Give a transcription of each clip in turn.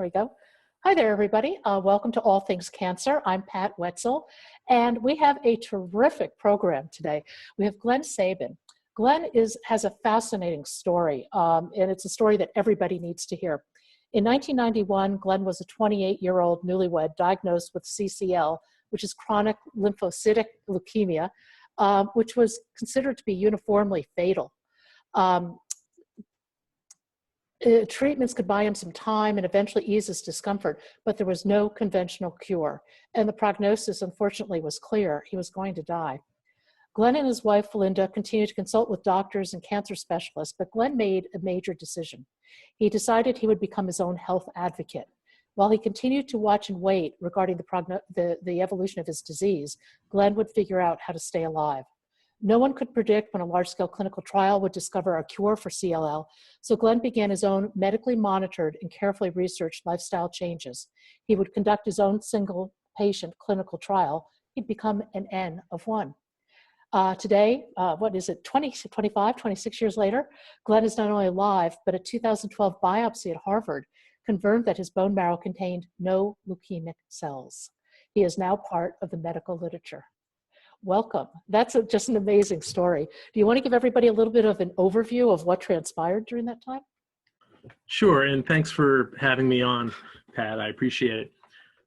we go. Hi there, everybody. Welcome to All Things Cancer. I'm Pat Wetzel, and we have a terrific program today. We have Glenn Sabin. Glenn has a fascinating story, and it's a story that everybody needs to hear. In 1991, Glenn was a 28-year-old newlywed diagnosed with CCL, which is chronic lymphocytic leukemia, which was considered to be uniformly fatal. Treatments could buy him some time and eventually ease his discomfort, but there was no conventional cure. And the prognosis, unfortunately, was clear. He was going to die. Glenn and his wife, Linda, continued to consult with doctors and cancer specialists, but Glenn made a major decision. He decided he would become his own health advocate. While he continued to watch and wait regarding the evolution of his disease, Glenn would figure out how to stay alive. No one could predict when a large-scale clinical trial would discover a cure for CLL, so Glenn began his own medically monitored and carefully researched lifestyle changes. He would conduct his own single-patient clinical trial. He'd become an N of 1. Today, 26 years later, Glenn is not only alive, but a 2012 biopsy at Harvard confirmed that his bone marrow contained no leukemic cells. He is now part of the medical literature. Welcome. That's just an amazing story. Do you want to give everybody a little bit of an overview of what transpired during that time? Sure, and thanks for having me on, Pat. I appreciate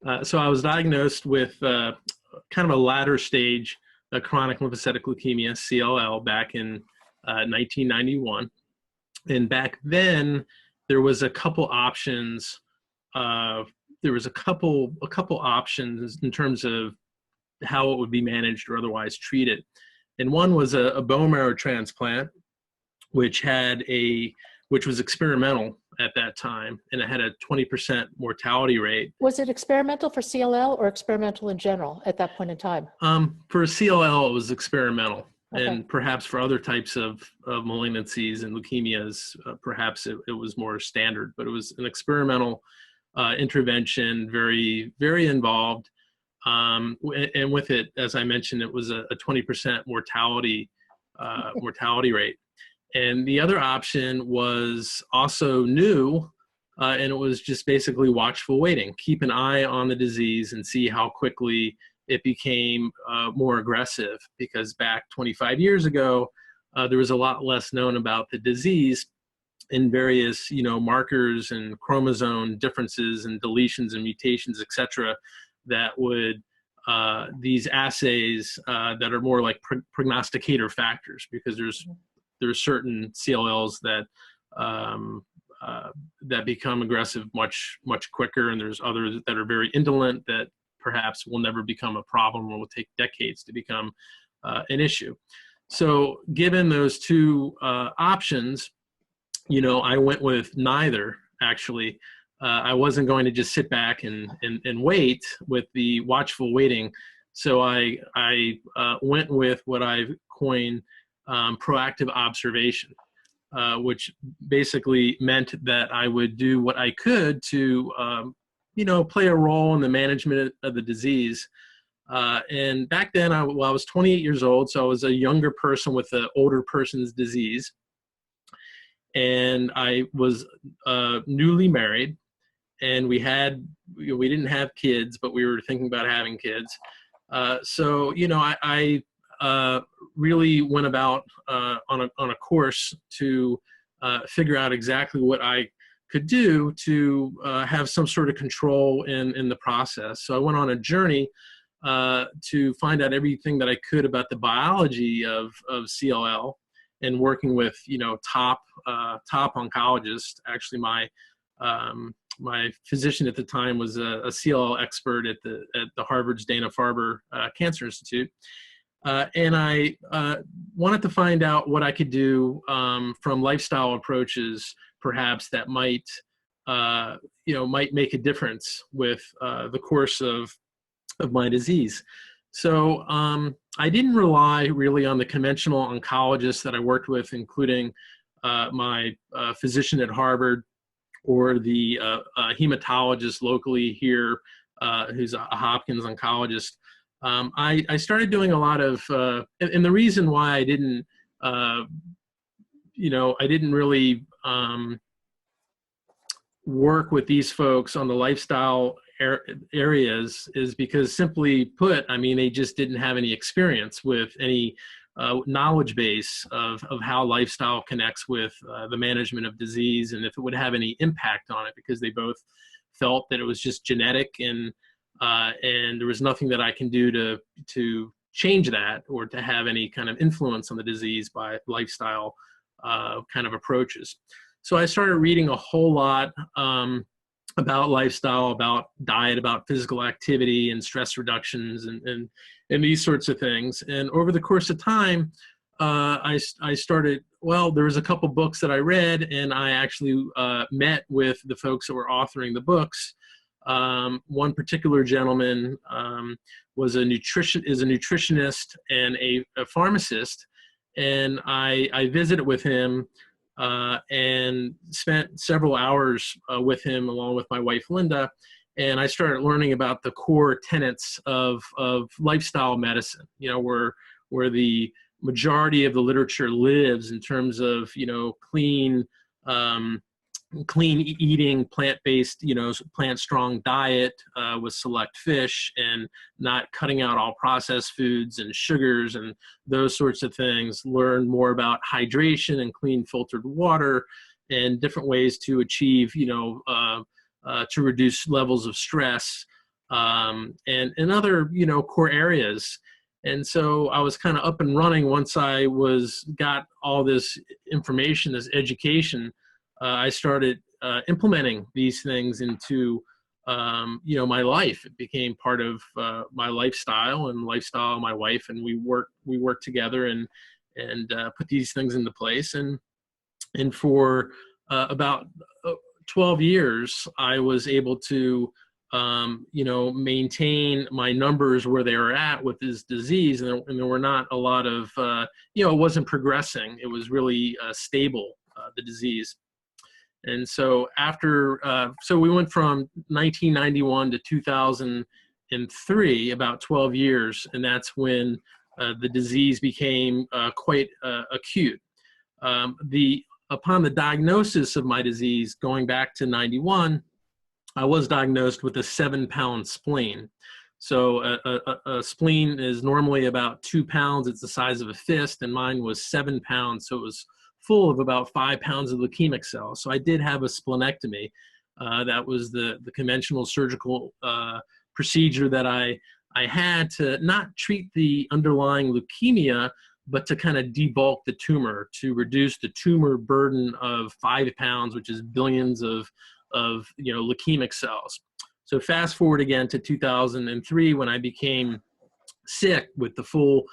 it. So I was diagnosed with kind of a latter stage chronic lymphocytic leukemia, CLL, back in 1991. And back then, there was a couple options. There was a couple options in terms of how it would be managed or otherwise treated. And one was a bone marrow transplant, which was experimental at that time, and it had a 20% mortality rate. Was it experimental for CLL or experimental in general at that point in time? For CLL, it was experimental. Okay. And perhaps for other types of malignancies and leukemias, perhaps it was more standard, but it was an experimental intervention, very, very involved. And with it, as I mentioned, it was a 20% mortality rate. And the other option was also new, and it was just basically watchful waiting. Keep an eye on the disease and see how quickly it became more aggressive, because back 25 years ago, there was a lot less known about the disease and various, markers and chromosome differences and deletions and mutations, et cetera, that would these assays that are more like prognosticator factors, because there's certain CLLs that that become aggressive much quicker, and there's others that are very indolent that perhaps will never become a problem or will take decades to become an issue. So given those two options, I went with neither, actually. I wasn't going to just sit back and wait with the watchful waiting. So I went with what I've coined proactive observation, which basically meant that I would do what I could to, play a role in the management of the disease. And back then, I was 28 years old, so I was a younger person with an older person's disease. And I was newly married. And we didn't have kids, but we were thinking about having kids. So I really went about on a course to figure out exactly what I could do to have some sort of control in the process. So I went on a journey to find out everything that I could about the biology of CLL, and working with top oncologists. Actually, my physician at the time was a CLL expert at the Harvard's Dana-Farber Cancer Institute. And I wanted to find out what I could do from lifestyle approaches, perhaps, that might make a difference with the course of my disease. So I didn't rely really on the conventional oncologists that I worked with, including my physician at Harvard, or the hematologist locally here, who's a Hopkins oncologist. I started doing a lot of, and the reason why I didn't, I didn't really work with these folks on the lifestyle areas is because, simply put, I mean, they just didn't have any experience with any knowledge base of how lifestyle connects with the management of disease, and if it would have any impact on it, because they both felt that it was just genetic, and there was nothing that I can do to change that or to have any kind of influence on the disease by lifestyle kind of approaches. So I started reading a whole lot about lifestyle, about diet, about physical activity and stress reductions, and these sorts of things. And over the course of time, I started, well, there was a couple books that I read, and I actually met with the folks that were authoring the books. One particular gentleman is a nutritionist and a pharmacist, and I visited with him and spent several hours with him along with my wife Linda, and I started learning about the core tenets of lifestyle medicine. You know, where the majority of the literature lives in terms of, you know, clean eating, plant-based, you know, plant-strong diet with select fish, and not cutting out all processed foods and sugars and those sorts of things. Learn more about hydration and clean filtered water and different ways to achieve, you know, to reduce levels of stress and other, you know, core areas. And so I was kind of up and running once I got all this information, this education. I started implementing these things into, you know, my life. It became part of my lifestyle and lifestyle of my wife, and we worked together and put these things into place. And for about 12 years, I was able to, you know, maintain my numbers where they were at with this disease, and there were not a lot of, you know, it wasn't progressing. It was really stable, the disease. And so so we went from 1991 to 2003, about 12 years, and that's when the disease became quite acute. Upon the diagnosis of my disease, going back to 91, I was diagnosed with a 7-pound spleen. So a spleen is normally about 2 pounds. It's the size of a fist, and mine was 7 pounds. So it was full of about 5 pounds of leukemic cells. So I did have a splenectomy. That was the conventional surgical procedure that I had to not treat the underlying leukemia, but to kind of debulk the tumor, to reduce the tumor burden of 5 pounds, which is billions of you know, leukemic cells. So fast forward again to 2003, when I became sick with the full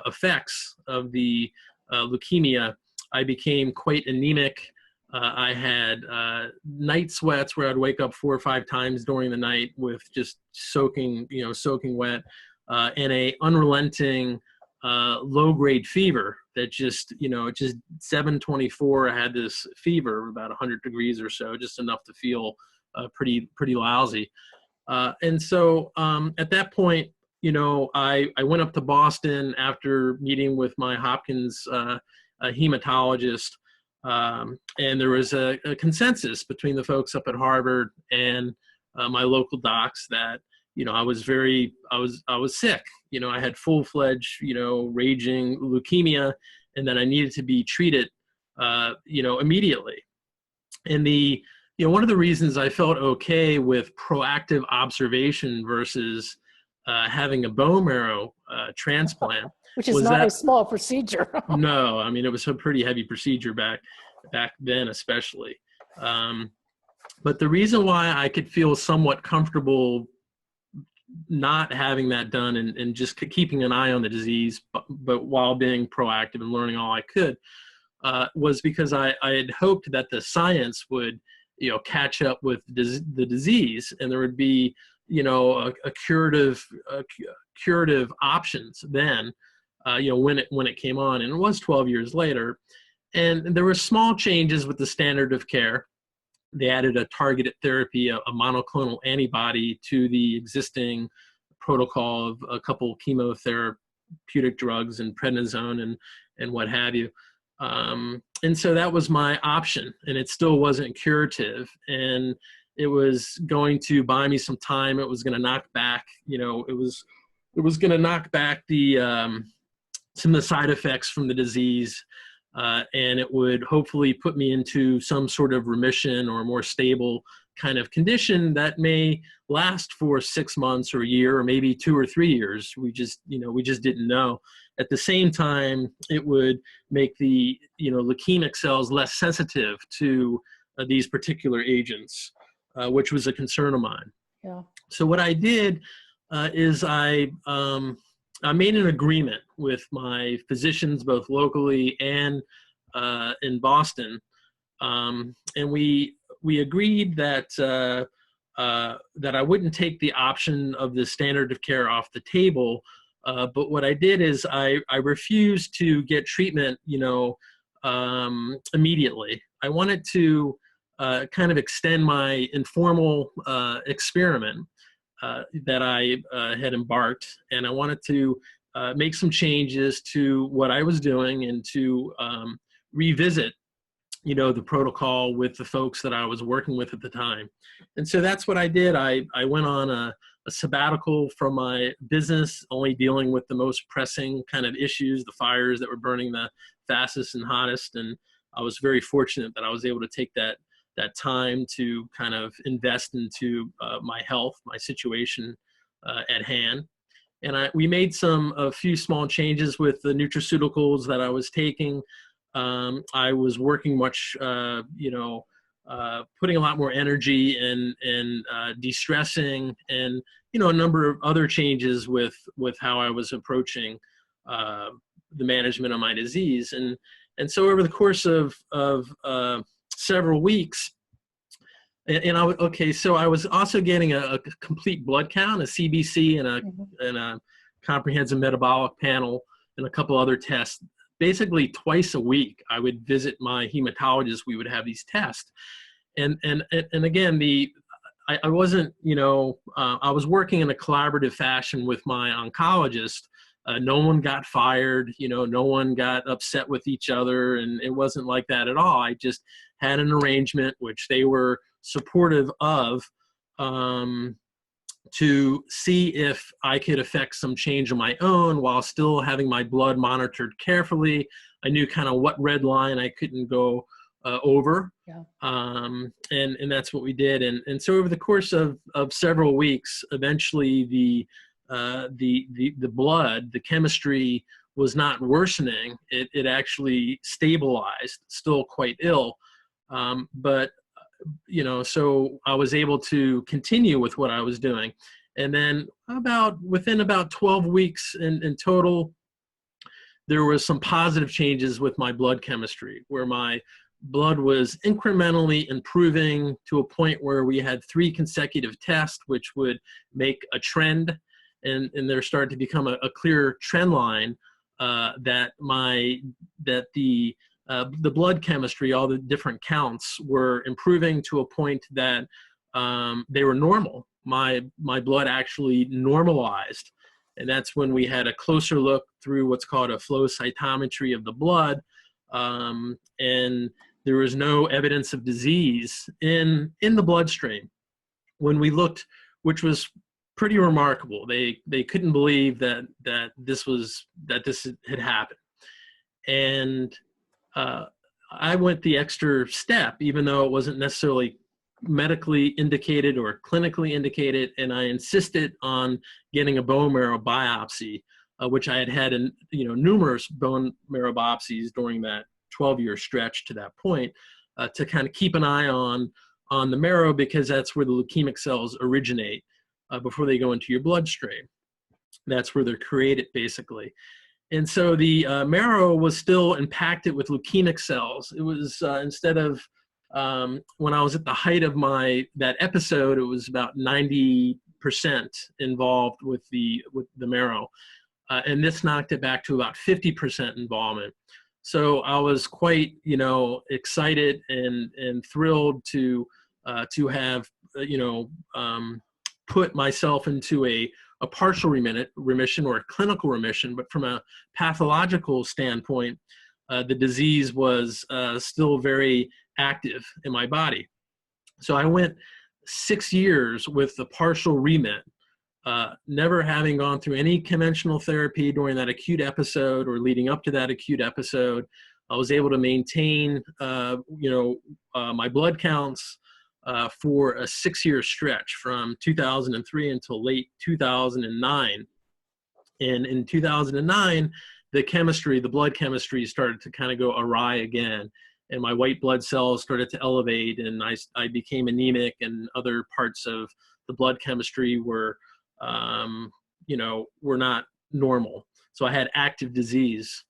effects of the leukemia. I became quite anemic. I had night sweats where I'd wake up 4 or 5 times during the night with just soaking wet, and a unrelenting low-grade fever that just, you know, just 724. I had this fever of about 100 degrees or so, just enough to feel pretty lousy. And so at that point, you know, I went up to Boston after meeting with my Hopkins hematologist, and there was a consensus between the folks up at Harvard and my local docs that, you know, I was sick. You know, I had full-fledged, you know, raging leukemia, and that I needed to be treated, you know, immediately. And you know, one of the reasons I felt okay with proactive observation versus having a bone marrow transplant, which is not a small procedure. No, I mean, it was a pretty heavy procedure back then, especially. But the reason why I could feel somewhat comfortable not having that done and just keeping an eye on the disease, but while being proactive and learning all I could, was because I had hoped that the science would, you know, catch up with the disease, and there would be, you know, a curative options then, you know, when it came on. And it was 12 years later, and there were small changes with the standard of care. They added a targeted therapy, a monoclonal antibody to the existing protocol of a couple chemotherapeutic drugs and prednisone and what have you. And so that was my option, and it still wasn't curative. And it was going to buy me some time. It was going to knock back, it was going to knock back some of the side effects from the disease, and it would hopefully put me into some sort of remission or more stable kind of condition that may last for 6 months or a year or maybe 2 or 3 years. We just didn't know. At the same time, it would make the leukemic cells less sensitive to these particular agents, which was a concern of mine. Yeah. So what I did is I made an agreement with my physicians, both locally and in Boston, and we agreed that that I wouldn't take the option of the standard of care off the table. But what I did is I refused to get treatment, immediately. I wanted to kind of extend my informal experiment that I had embarked, and I wanted to make some changes to what I was doing and to revisit, the protocol with the folks that I was working with at the time. And so that's what I did. I went on a sabbatical from my business, only dealing with the most pressing kind of issues, the fires that were burning the fastest and hottest. And I was very fortunate that I was able to take that time to kind of invest into my health, my situation at hand. And we made a few small changes with the nutraceuticals that I was taking. I was working much, putting a lot more energy and de-stressing, and a number of other changes with how I was approaching the management of my disease. And so over the course of several weeks, so I was also getting a complete blood count, a CBC, and a comprehensive metabolic panel, and a couple other tests. Basically twice a week, I would visit my hematologist. We would have these tests, and again, I wasn't, I was working in a collaborative fashion with my oncologist. No one got fired, no one got upset with each other, and it wasn't like that at all. I just had an arrangement which they were supportive of, to see if I could affect some change of my own while still having my blood monitored carefully. I knew kind of what red line I couldn't go over. Yeah. And that's what we did. And so over the course of several weeks, eventually the blood, the chemistry was not worsening. It actually stabilized, still quite ill. But so I was able to continue with what I was doing. And then within about 12 weeks in total, there was some positive changes with my blood chemistry, where my blood was incrementally improving to a point where we had 3 consecutive tests, which would make a trend. And there started to become a clear trend line that the blood chemistry, all the different counts, were improving to a point that they were normal. My blood actually normalized. And that's when we had a closer look through what's called a flow cytometry of the blood. And there was no evidence of disease in the bloodstream. When we looked, which was pretty remarkable, they couldn't believe that this had happened. And I went the extra step, even though it wasn't necessarily medically indicated or clinically indicated, and I insisted on getting a bone marrow biopsy, which I had in numerous bone marrow biopsies during that 12-year stretch to that point, to kind of keep an eye on the marrow, because that's where the leukemic cells originate before they go into your bloodstream. That's where they're created, basically. And so the marrow was still impacted with leukemic cells. It was instead of when I was at the height of that episode, it was about 90% involved with the marrow, and this knocked it back to about 50% involvement. So I was quite excited and thrilled to have put myself into a partial remission or a clinical remission. But from a pathological standpoint, the disease was still very active in my body. So I went 6 years with the partial remit, never having gone through any conventional therapy during that acute episode or leading up to that acute episode. I was able to maintain, my blood counts for a 6-year stretch from 2003 until late 2009. And in 2009, the blood chemistry started to kind of go awry again. And my white blood cells started to elevate, and I became anemic, and other parts of the blood chemistry were not normal. So I had active disease.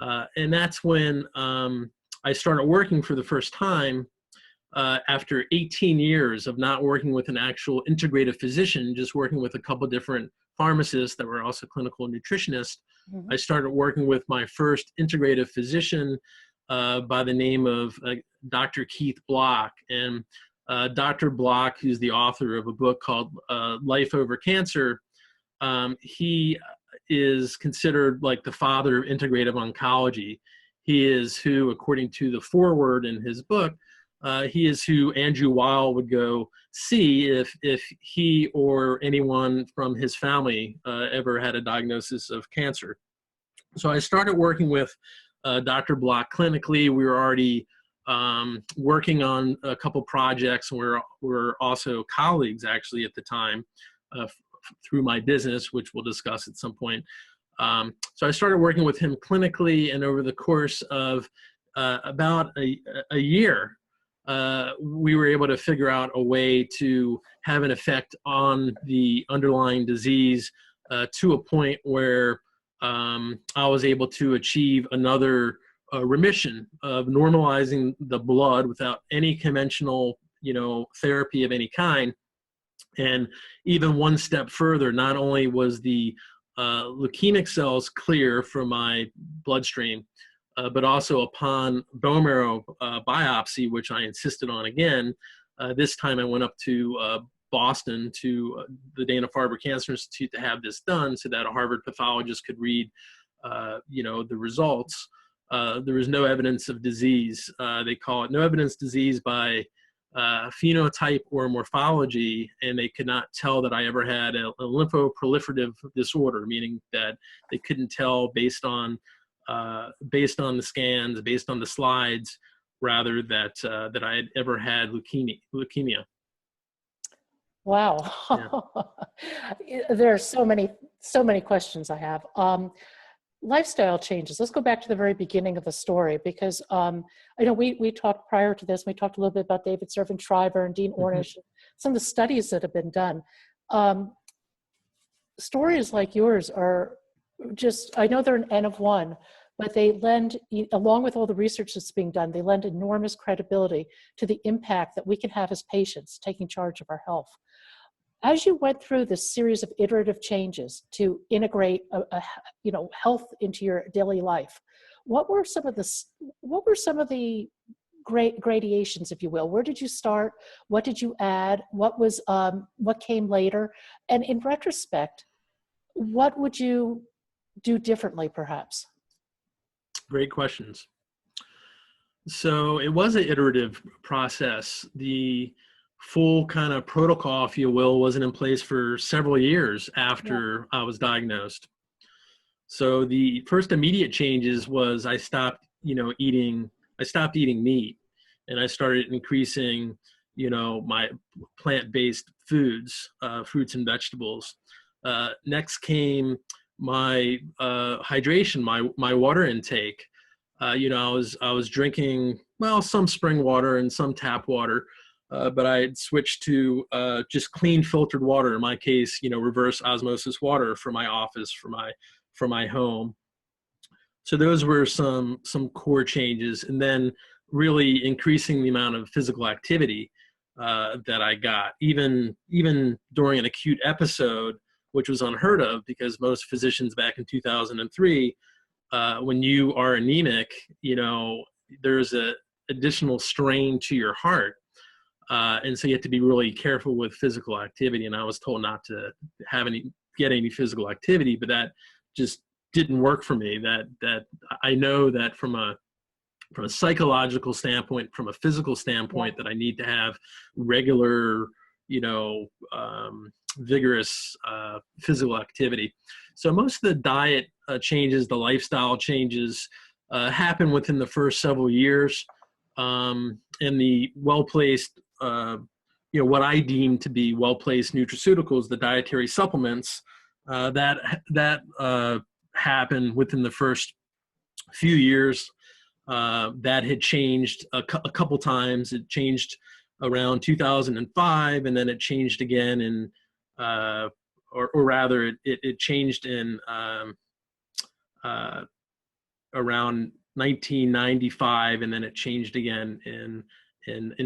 And that's when I started working for the first time after 18 years of not working with an actual integrative physician, just working with a couple different pharmacists that were also clinical nutritionists. Mhm. I started working with my first integrative physician by the name of Dr. Keith Block. And Dr. Block, who's the author of a book called Life Over Cancer, he is considered like the father of integrative oncology. He is who, according to the foreword in his book, he is who Andrew Weil would go see if he or anyone from his family ever had a diagnosis of cancer. So I started working with Dr. Block clinically. We were already working on a couple projects, and we're also colleagues actually at the time through my business, which we'll discuss at some point. So I started working with him clinically, and over the course of about a year, we were able to figure out a way to have an effect on the underlying disease to a point where I was able to achieve another remission of normalizing the blood without any conventional, therapy of any kind. And even one step further, not only was the leukemic cells clear from my bloodstream, but also upon bone marrow biopsy, which I insisted on again, this time I went up to Boston to the Dana-Farber Cancer Institute to have this done so that a Harvard pathologist could read, the results. There was no evidence of disease. They call it no evidence disease by phenotype or morphology, and they could not tell that I ever had a lymphoproliferative disorder, meaning that they couldn't tell based on the scans, based on the slides, rather that I had ever had leukemia. Wow. Yeah. There are so many questions I have. Lifestyle changes. Let's go back to the very beginning of the story, because I know we talked prior to this. We talked a little bit about David Servan Shriver and Dean Ornish, some of the studies that have been done. Stories like yours are just, I know they're an N of one, but they lend, along with all the research that's being done, they lend enormous credibility to the impact that we can have as patients taking charge of our health. As you went through this series of iterative changes to integrate health into your daily life, what were some of the great gradations, if you will? Where did you start? What did you add? What came later? And in retrospect, what would you do differently, perhaps? Great questions. So it was an iterative process. The full kind of protocol, if you will, wasn't in place for several years after I was diagnosed. So the first immediate changes was I stopped eating meat, and I started increasing, my plant-based foods, fruits and vegetables. Next came my hydration, my water intake. I was drinking, some spring water and some tap water, but I had switched to just clean filtered water. In my case, reverse osmosis water for my office, for my home. So those were some core changes, and then really increasing the amount of physical activity that I got, even during an acute episode, which was unheard of because most physicians back in 2003, when you are anemic, there's a additional strain to your heart. And so you have to be really careful with physical activity. And I was told not to get any physical activity, but that just didn't work for me. That I know that from a psychological standpoint, from a physical standpoint, that I need to have regular, vigorous physical activity. So most of the diet changes, the lifestyle changes happen within the first several years. And the well-placed, what I deem to be well-placed nutraceuticals, the dietary supplements, that happened within the first few years. That had changed a couple times. It changed around 2005, and then it changed again in, or rather, it changed in around 1995, and then it changed again in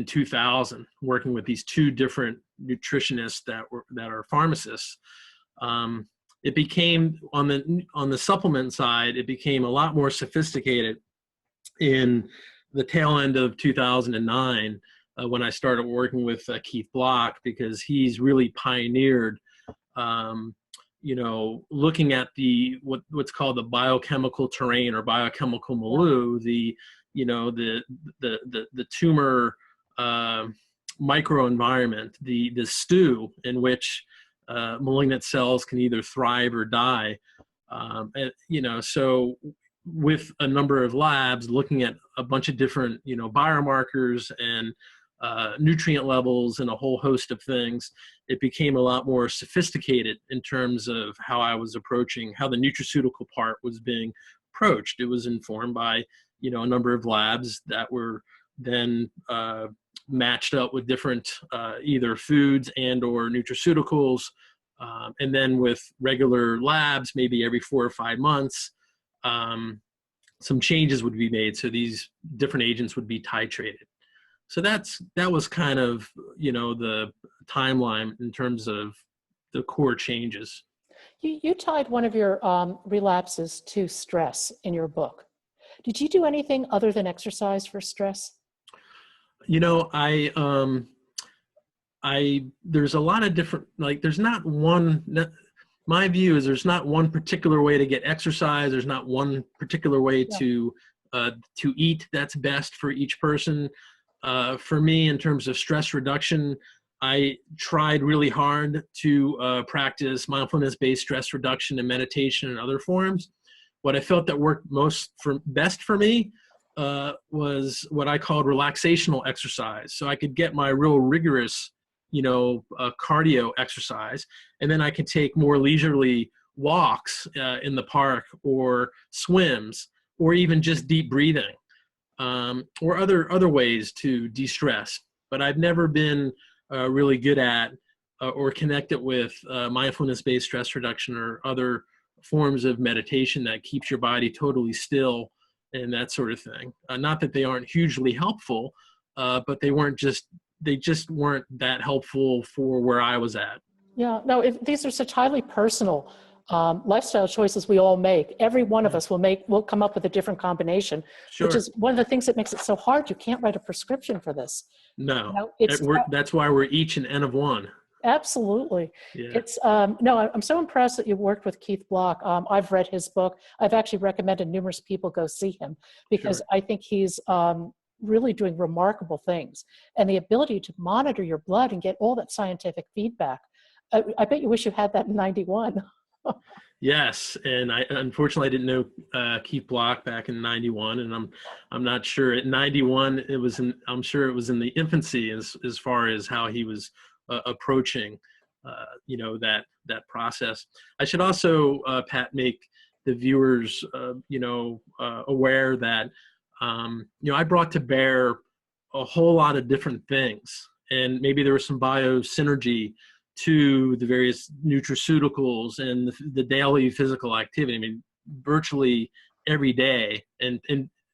2000. Working with these two different nutritionists that are pharmacists, it became on the supplement side. It became a lot more sophisticated in the tail end of 2009 when I started working with Keith Block, because he's really pioneered, looking at what's called the biochemical terrain or biochemical milieu, the tumor microenvironment, the stew in which malignant cells can either thrive or die. So with a number of labs looking at a bunch of different, biomarkers and nutrient levels and a whole host of things, it became a lot more sophisticated in terms of how I was approaching, how the nutraceutical part was being approached. It was informed by, a number of labs that were then matched up with different either foods and or nutraceuticals. And then with regular labs, maybe every 4 or 5 months, some changes would be made. So these different agents would be titrated. So that was kind of, the timeline in terms of the core changes. You tied one of your relapses to stress in your book. Did you do anything other than exercise for stress? There's a lot of different, there's not one, my view is there's not one particular way to get exercise. There's not one particular way to eat that's best for each person. For me, in terms of stress reduction, I tried really hard to practice mindfulness-based stress reduction and meditation and other forms. What I felt that worked best for me was what I called relaxational exercise. So I could get my real rigorous, cardio exercise, and then I could take more leisurely walks in the park, or swims, or even just deep breathing, or other ways to de-stress. But I've never been really good at or connected with mindfulness-based stress reduction or other forms of meditation that keeps your body totally still and that sort of thing. Not that they aren't hugely helpful, but they just weren't that helpful for where I was at. Yeah, no, these are such highly personal lifestyle choices we all make. Every one of us will come up with a different combination, Sure. Which is one of the things that makes it so hard. You can't write a prescription for this. No, that's why we're each an N of one. Absolutely. Yeah. It's I'm so impressed that you worked with Keith Block. I've read his book. I've actually recommended numerous people go see him because I think he's really doing remarkable things, and the ability to monitor your blood and get all that scientific feedback. I bet you wish you had that in 91. Yes, and unfortunately I didn't know Keith Block back in 91, and I'm not sure at 91 I'm sure it was in the infancy as far as how he was approaching that process. I should also Pat, make the viewers aware that I brought to bear a whole lot of different things, and maybe there was some biosynergy to the various nutraceuticals and the daily physical activity. I mean, virtually every day, and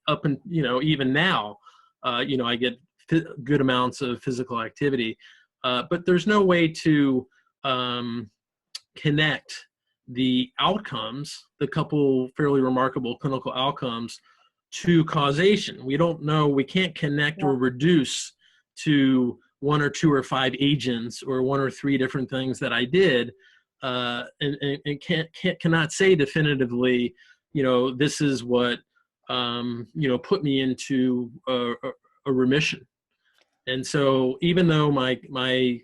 up and even now, I get good amounts of physical activity, but there's no way to connect the outcomes, the couple fairly remarkable clinical outcomes, to causation. We don't know. We can't connect or reduce to 1 or 2 or 5 agents or 1 or 3 different things that I did and cannot say definitively, this is what, put me into a remission. And so even though my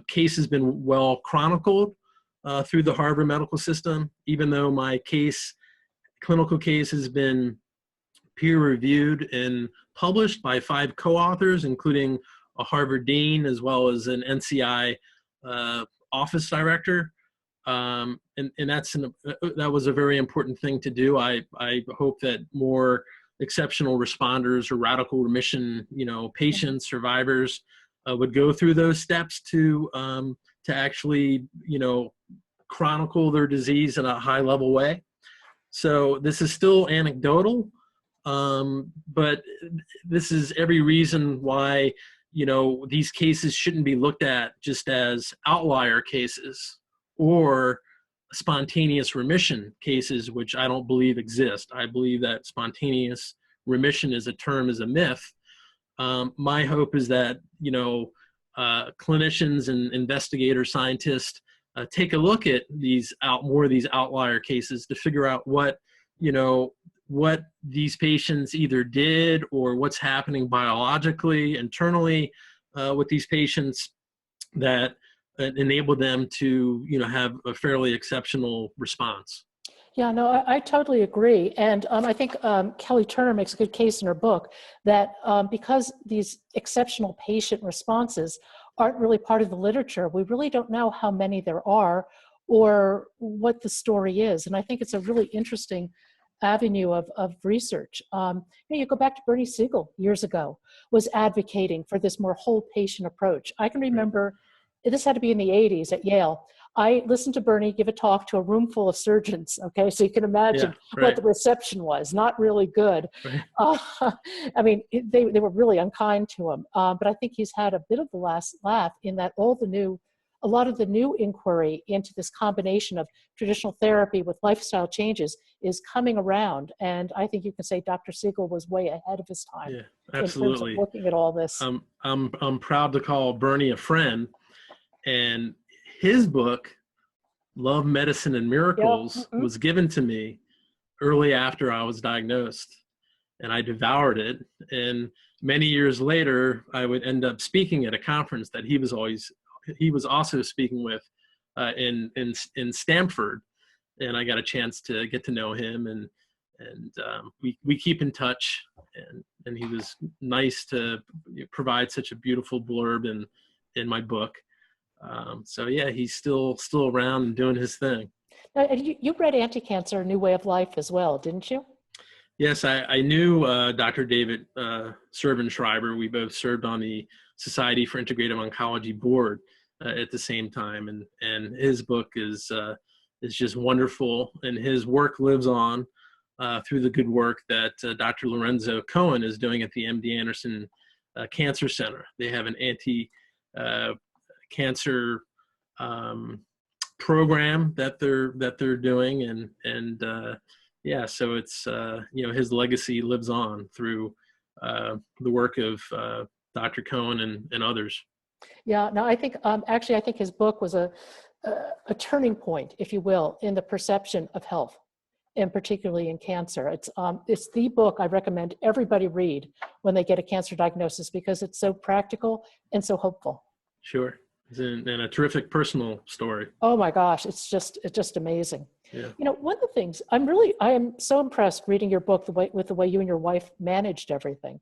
case has been well chronicled through the Harvard medical system, even though my clinical case has been peer reviewed and published by 5 co-authors, including a Harvard dean as well as an NCI office director, and that was a very important thing to do. I hope that more exceptional responders or radical remission, patients, survivors, would go through those steps to actually, chronicle their disease in a high level way. So this is still anecdotal, but this is every reason why, these cases shouldn't be looked at just as outlier cases or spontaneous remission cases, which I don't believe exist. I believe that spontaneous remission is a myth. My hope is that, clinicians and investigator scientists take a look at more of these outlier cases to figure out what these patients either did or what's happening biologically, internally with these patients that enable them to, have a fairly exceptional response. Yeah, no, I totally agree. And I think Kelly Turner makes a good case in her book that because these exceptional patient responses aren't really part of the literature, we really don't know how many there are or what the story is. And I think it's a really interesting avenue of research. You go back to Bernie Siegel years ago, was advocating for this more whole patient approach. I can remember, this had to be in the 80s at Yale. I listened to Bernie give a talk to a room full of surgeons, okay? So you can imagine what the reception was, not really good. Right. I mean, they were really unkind to him. But I think he's had a bit of the last laugh in that a lot of the new inquiry into this combination of traditional therapy with lifestyle changes is coming around. And I think you can say Dr. Siegel was way ahead of his time. Yeah, absolutely. In terms of looking at all this. I'm proud to call Bernie a friend. And his book, Love, Medicine, and Miracles, was given to me early after I was diagnosed, and I devoured it. And many years later, I would end up speaking at a conference that he was also speaking with in Stamford, and I got a chance to get to know him, and we keep in touch, and he was nice to provide such a beautiful blurb in my book. So yeah, he's still around and doing his thing. Now, you read Anti-Cancer: A New Way of Life as well, didn't you? Yes, I knew Dr. David Sabin. We both served on the Society for Integrative Oncology board at the same time, and his book is just wonderful, and his work lives on through the good work that Dr. Lorenzo Cohen is doing at the MD Anderson Cancer Center. They have an cancer program that they're doing, and so it's his legacy lives on through the work of Dr. Cohen and others. Yeah, no, I think actually I think his book was a turning point, if you will, in the perception of health, and particularly in cancer. It's the book I recommend everybody read when they get a cancer diagnosis because it's so practical and so hopeful. Sure. And a terrific personal story. Oh my gosh, it's just amazing. Yeah. One of the things I am so impressed reading your book with the way you and your wife managed everything.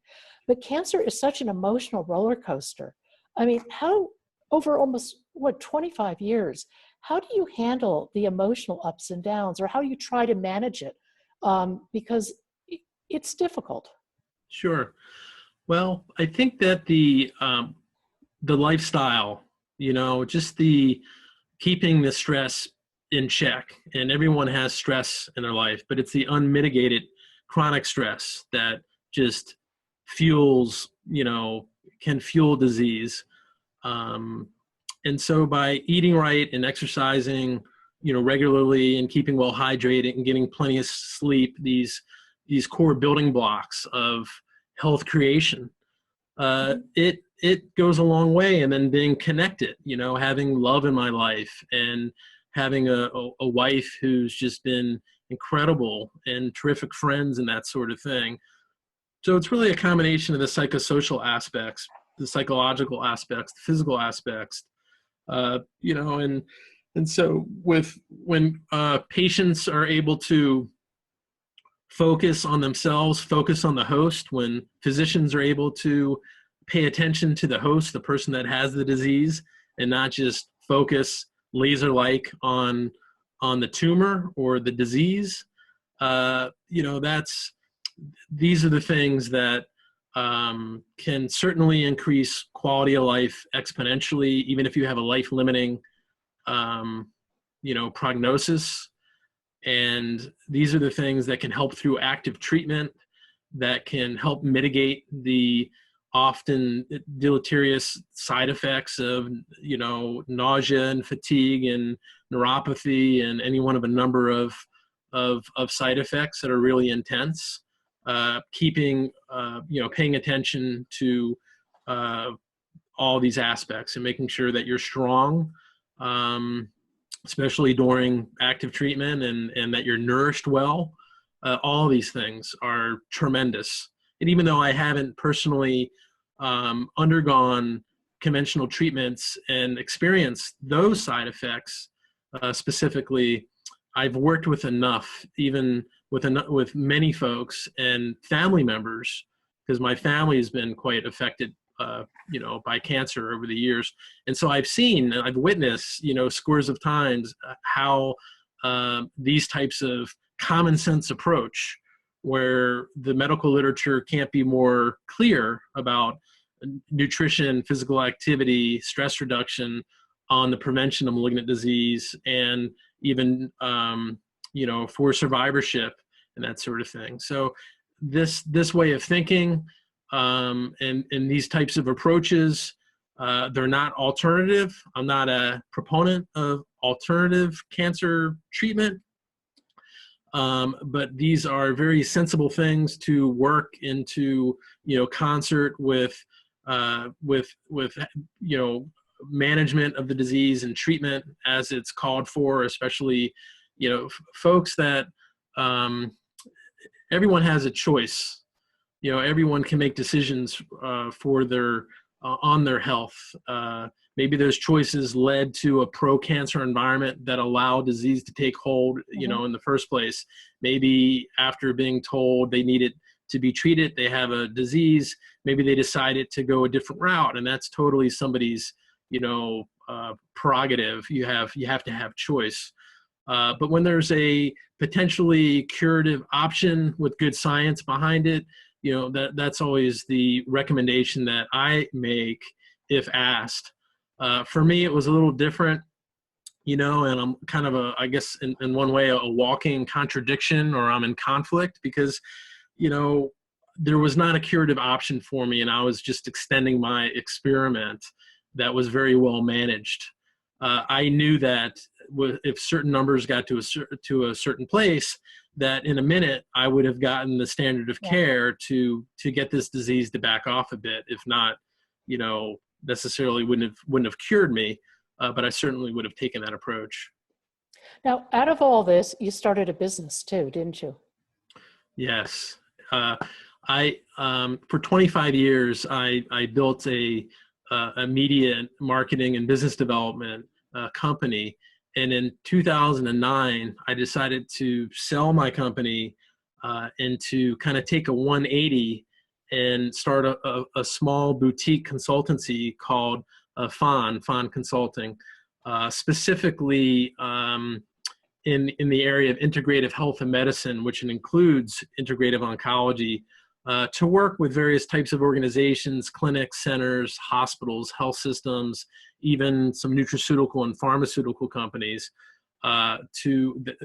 But cancer is such an emotional roller coaster. I mean, how over almost 25 years, how do you handle the emotional ups and downs, or how do you try to manage it? Because it's difficult. Sure. Well, I think that the lifestyle, just the keeping the stress in check, and everyone has stress in their life, but it's the unmitigated chronic stress that just fuels, can fuel disease. And so by eating right and exercising, regularly, and keeping well hydrated and getting plenty of sleep, these core building blocks of health creation, it goes a long way. And then being connected, having love in my life, and having a wife who's just been incredible and terrific friends and that sort of thing. So it's really a combination of the psychosocial aspects, the psychological aspects, the physical aspects, you know, and so when patients are able to focus on themselves, focus on the host, when physicians are able to pay attention to the host, the person that has the disease, and not just focus laser-like on the tumor or the disease, you know, these are the things that can certainly increase quality of life exponentially, even if you have a life-limiting, you know, prognosis. And these are the things that can help through active treatment, that can help mitigate the often deleterious side effects of, you know, nausea and fatigue and neuropathy and any one of a number of side effects that are really intense. Keeping, you know, paying attention to all these aspects and making sure that you're strong, especially during active treatment, and that you're nourished well. All these things are tremendous. And even though I haven't personally undergone conventional treatments and experienced those side effects specifically, I've worked with enough, even with many folks and family members, because my family has been quite affected, you know, by cancer over the years. And so I've seen and I've witnessed, you know, scores of times how these types of common sense approach, where the medical literature can't be more clear about nutrition, physical activity, stress reduction on the prevention of malignant disease, and even, you know, for survivorship and that sort of thing. So this way of thinking, and these types of approaches, they're not alternative. I'm not a proponent of alternative cancer treatment, but these are very sensible things to work into, you know, concert with you know, management of the disease and treatment as it's called for, especially, you know, folks that everyone has a choice. You know, everyone can make decisions for their on their health. Maybe those choices led to a pro-cancer environment that allowed disease to take hold, you know, in the first place. Maybe after being told they needed to be treated, they have a disease, maybe they decided to go a different route, and that's totally somebody's, you know, prerogative. You have to have choice. But when there's a potentially curative option with good science behind it, you know, that's always the recommendation that I make if asked. For me, it was a little different, you know, and I'm kind of I guess in one way, a walking contradiction, or I'm in conflict, because, you know, there was not a curative option for me, and I was just extending my experiment that was very well managed. I knew that if certain numbers got to a certain place, that in a minute I would have gotten the standard of care to get this disease to back off a bit, if not, you know, necessarily wouldn't have cured me, but I certainly would have taken that approach. Now, out of all this, you started a business too, didn't you? Yes. I for 25 years, I built a media marketing and business development company. And in 2009, I decided to sell my company and to kind of take a 180 and start a small boutique consultancy called FON Consulting, specifically in the area of integrative health and medicine, which includes integrative oncology, to work with various types of organizations, clinics, centers, hospitals, health systems, even some nutraceutical and pharmaceutical companies. In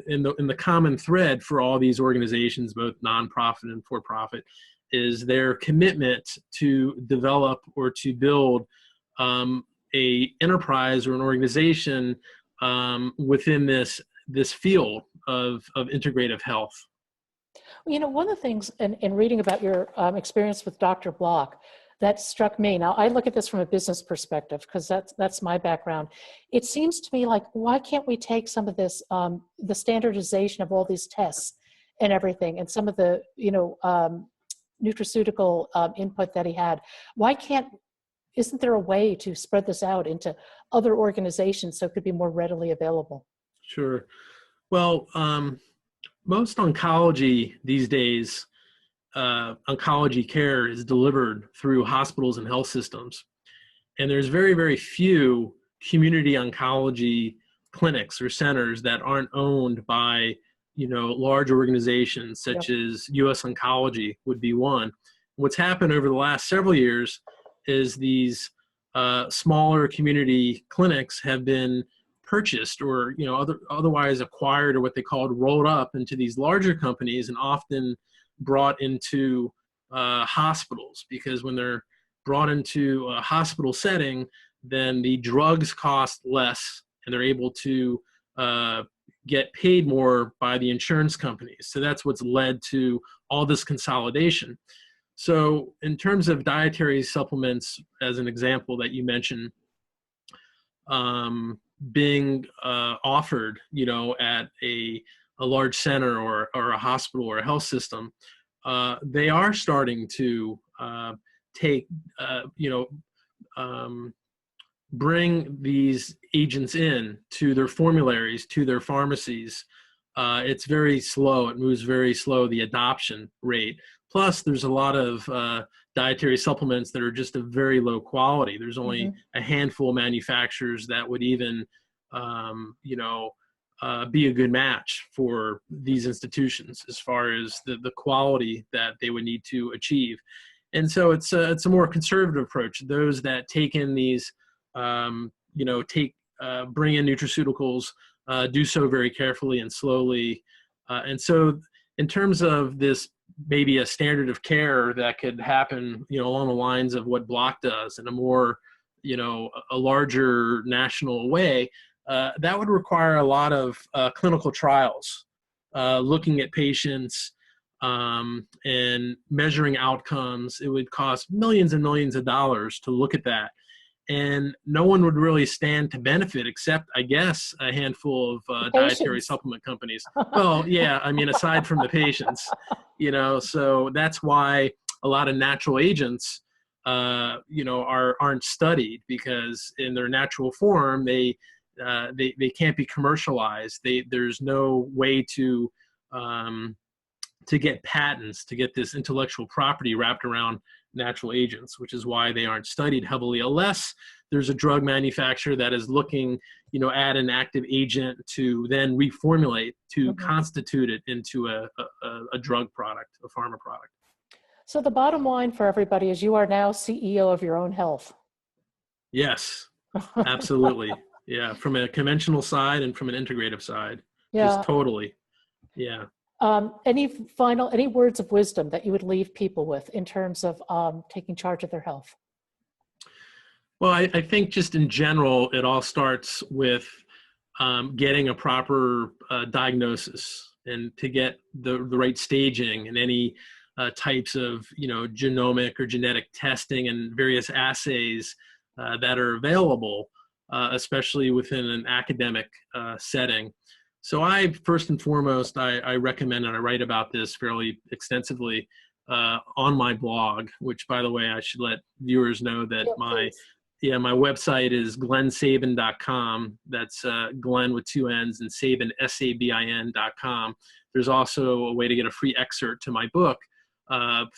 the common thread for all these organizations, both nonprofit and for-profit, is their commitment to develop or to build a enterprise or an organization within this field of integrative health. You know, one of the things in reading about your experience with Dr. Block that struck me. Now, I look at this from a business perspective because that's my background. It seems to me like, why can't we take some of this, the standardization of all these tests and everything, and some of the, nutraceutical input that he had? Isn't there a way to spread this out into other organizations so it could be more readily available? Sure. Well, most oncology these days, oncology care is delivered through hospitals and health systems. And there's very, very few community oncology clinics or centers that aren't owned by, large organizations such as US Oncology would be one. What's happened over the last several years is these smaller community clinics have been purchased or otherwise acquired, or what they called rolled up into these larger companies, and often brought into hospitals, because when they're brought into a hospital setting, then the drugs cost less and they're able to get paid more by the insurance companies. So that's what's led to all this consolidation. So in terms of dietary supplements, as an example that you mentioned, being offered, at a large center or a hospital or a health system, they are starting to take, bring these agents in to their formularies, to their pharmacies. It's very slow. It moves very slow, the adoption rate. Plus, there's a lot of dietary supplements that are just of very low quality. There's only a handful of manufacturers that would even, be a good match for these institutions as far as the quality that they would need to achieve. And so it's a more conservative approach. Those that take in these, bring in nutraceuticals, do so very carefully and slowly. And so in terms of this, maybe a standard of care that could happen, along the lines of what Block does in a more, a larger national way, that would require a lot of clinical trials, looking at patients and measuring outcomes. It would cost millions and millions of dollars to look at that. And no one would really stand to benefit except, I guess, a handful of dietary supplement companies. Well, yeah, I mean, aside from the patients, so that's why a lot of natural agents, aren't studied, because in their natural form, they can't be commercialized. There's no way to get patents, to get this intellectual property wrapped around natural agents, which is why they aren't studied heavily, unless there's a drug manufacturer that is looking, at an active agent to then reformulate to constitute it into a drug product, a pharma product. So the bottom line for everybody is you are now CEO of your own health. Yes, absolutely. Yeah, from a conventional side and from an integrative side. Yeah. Just totally. Yeah. Any words of wisdom that you would leave people with in terms of taking charge of their health? Well, I think just in general, it all starts with getting a proper diagnosis, and to get the right staging and any types of, genomic or genetic testing and various assays that are available, especially within an academic setting. So first and foremost, I recommend, and I write about this fairly extensively on my blog, which, by the way, I should let viewers know that my website is glensabin.com. That's Glenn with 2 N's, and Sabin, SABIN.com. There's also a way to get a free excerpt to my book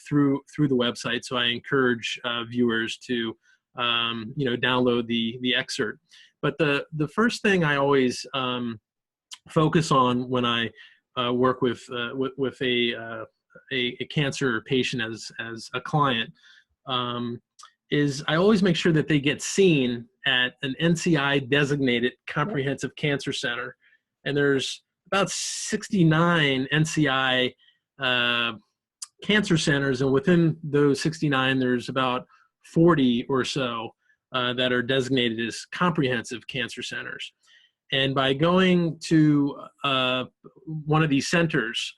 through the website. So I encourage viewers to download the excerpt. But the first thing I always focus on when I work with a cancer patient as a client is I always make sure that they get seen at an NCI designated comprehensive cancer center. And there's about 69 NCI cancer centers, and within those 69, there's about 40 or so that are designated as comprehensive cancer centers. And by going to one of these centers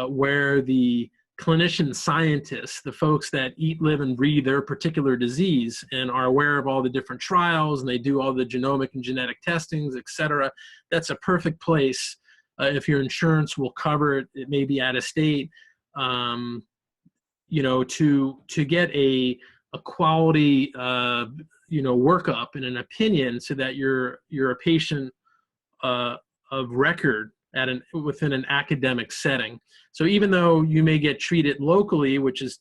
where the clinician scientists, the folks that eat, live, and breathe their particular disease and are aware of all the different trials, and they do all the genomic and genetic testings, et cetera. That's a perfect place. If your insurance will cover it, it may be out of state, to get a quality, workup and an opinion, so that you're a patient of record within an academic setting. So even though you may get treated locally, which is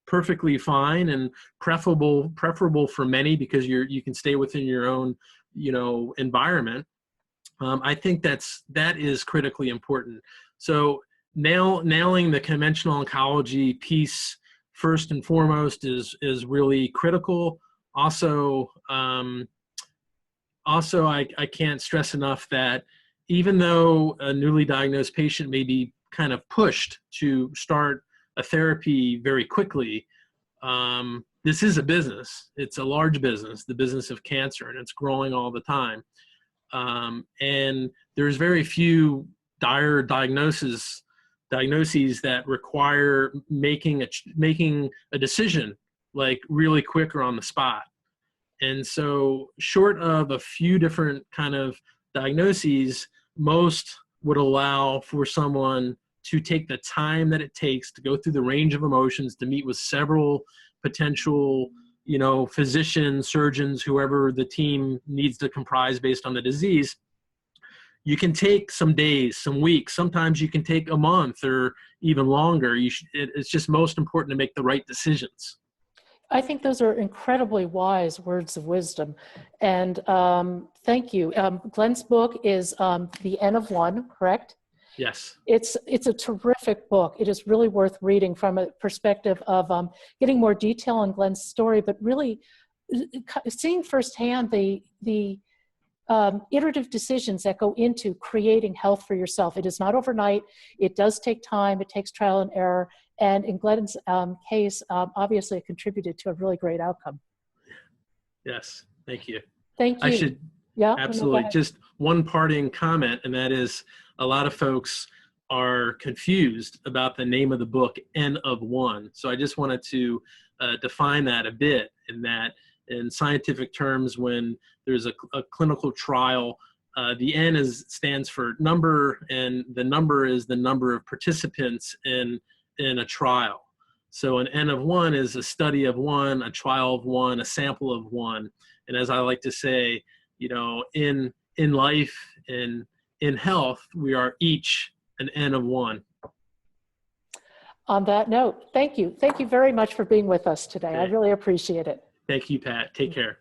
perfectly fine and preferable for many, because you can stay within your own environment, I think that is critically important. So nailing the conventional oncology piece first and foremost is really critical. Also, I can't stress enough that even though a newly diagnosed patient may be kind of pushed to start a therapy very quickly, this is a business. It's a large business, the business of cancer, and it's growing all the time. And there's very few dire diagnoses that require making a decision like really quick or on the spot. And so short of a few different kind of diagnoses, most would allow for someone to take the time that it takes to go through the range of emotions, to meet with several potential, physicians, surgeons, whoever the team needs to comprise based on the disease. You can take some days, some weeks, sometimes you can take a month or even longer. It's just most important to make the right decisions. I think those are incredibly wise words of wisdom. And thank you. Glenn's book is The N of One, correct? Yes. It's a terrific book. It is really worth reading from a perspective of getting more detail on Glenn's story, but really seeing firsthand the iterative decisions that go into creating health for yourself. It is not overnight. It does take time. It takes trial and error. And in Glenn's case, obviously it contributed to a really great outcome. Yes, thank you. Thank you. I should, yeah, absolutely. No, just one parting comment, and that is a lot of folks are confused about the name of the book, N of One. So I just wanted to define that a bit, in that in scientific terms, when there's a clinical trial, the N stands for number, and the number is the number of participants in a trial. So an N of one is a study of one, a trial of one, a sample of one. And as I like to say, in life, in health, we are each an N of one. On that note, thank you. Thank you very much for being with us today. Okay. I really appreciate it. Thank you, Pat. Take care.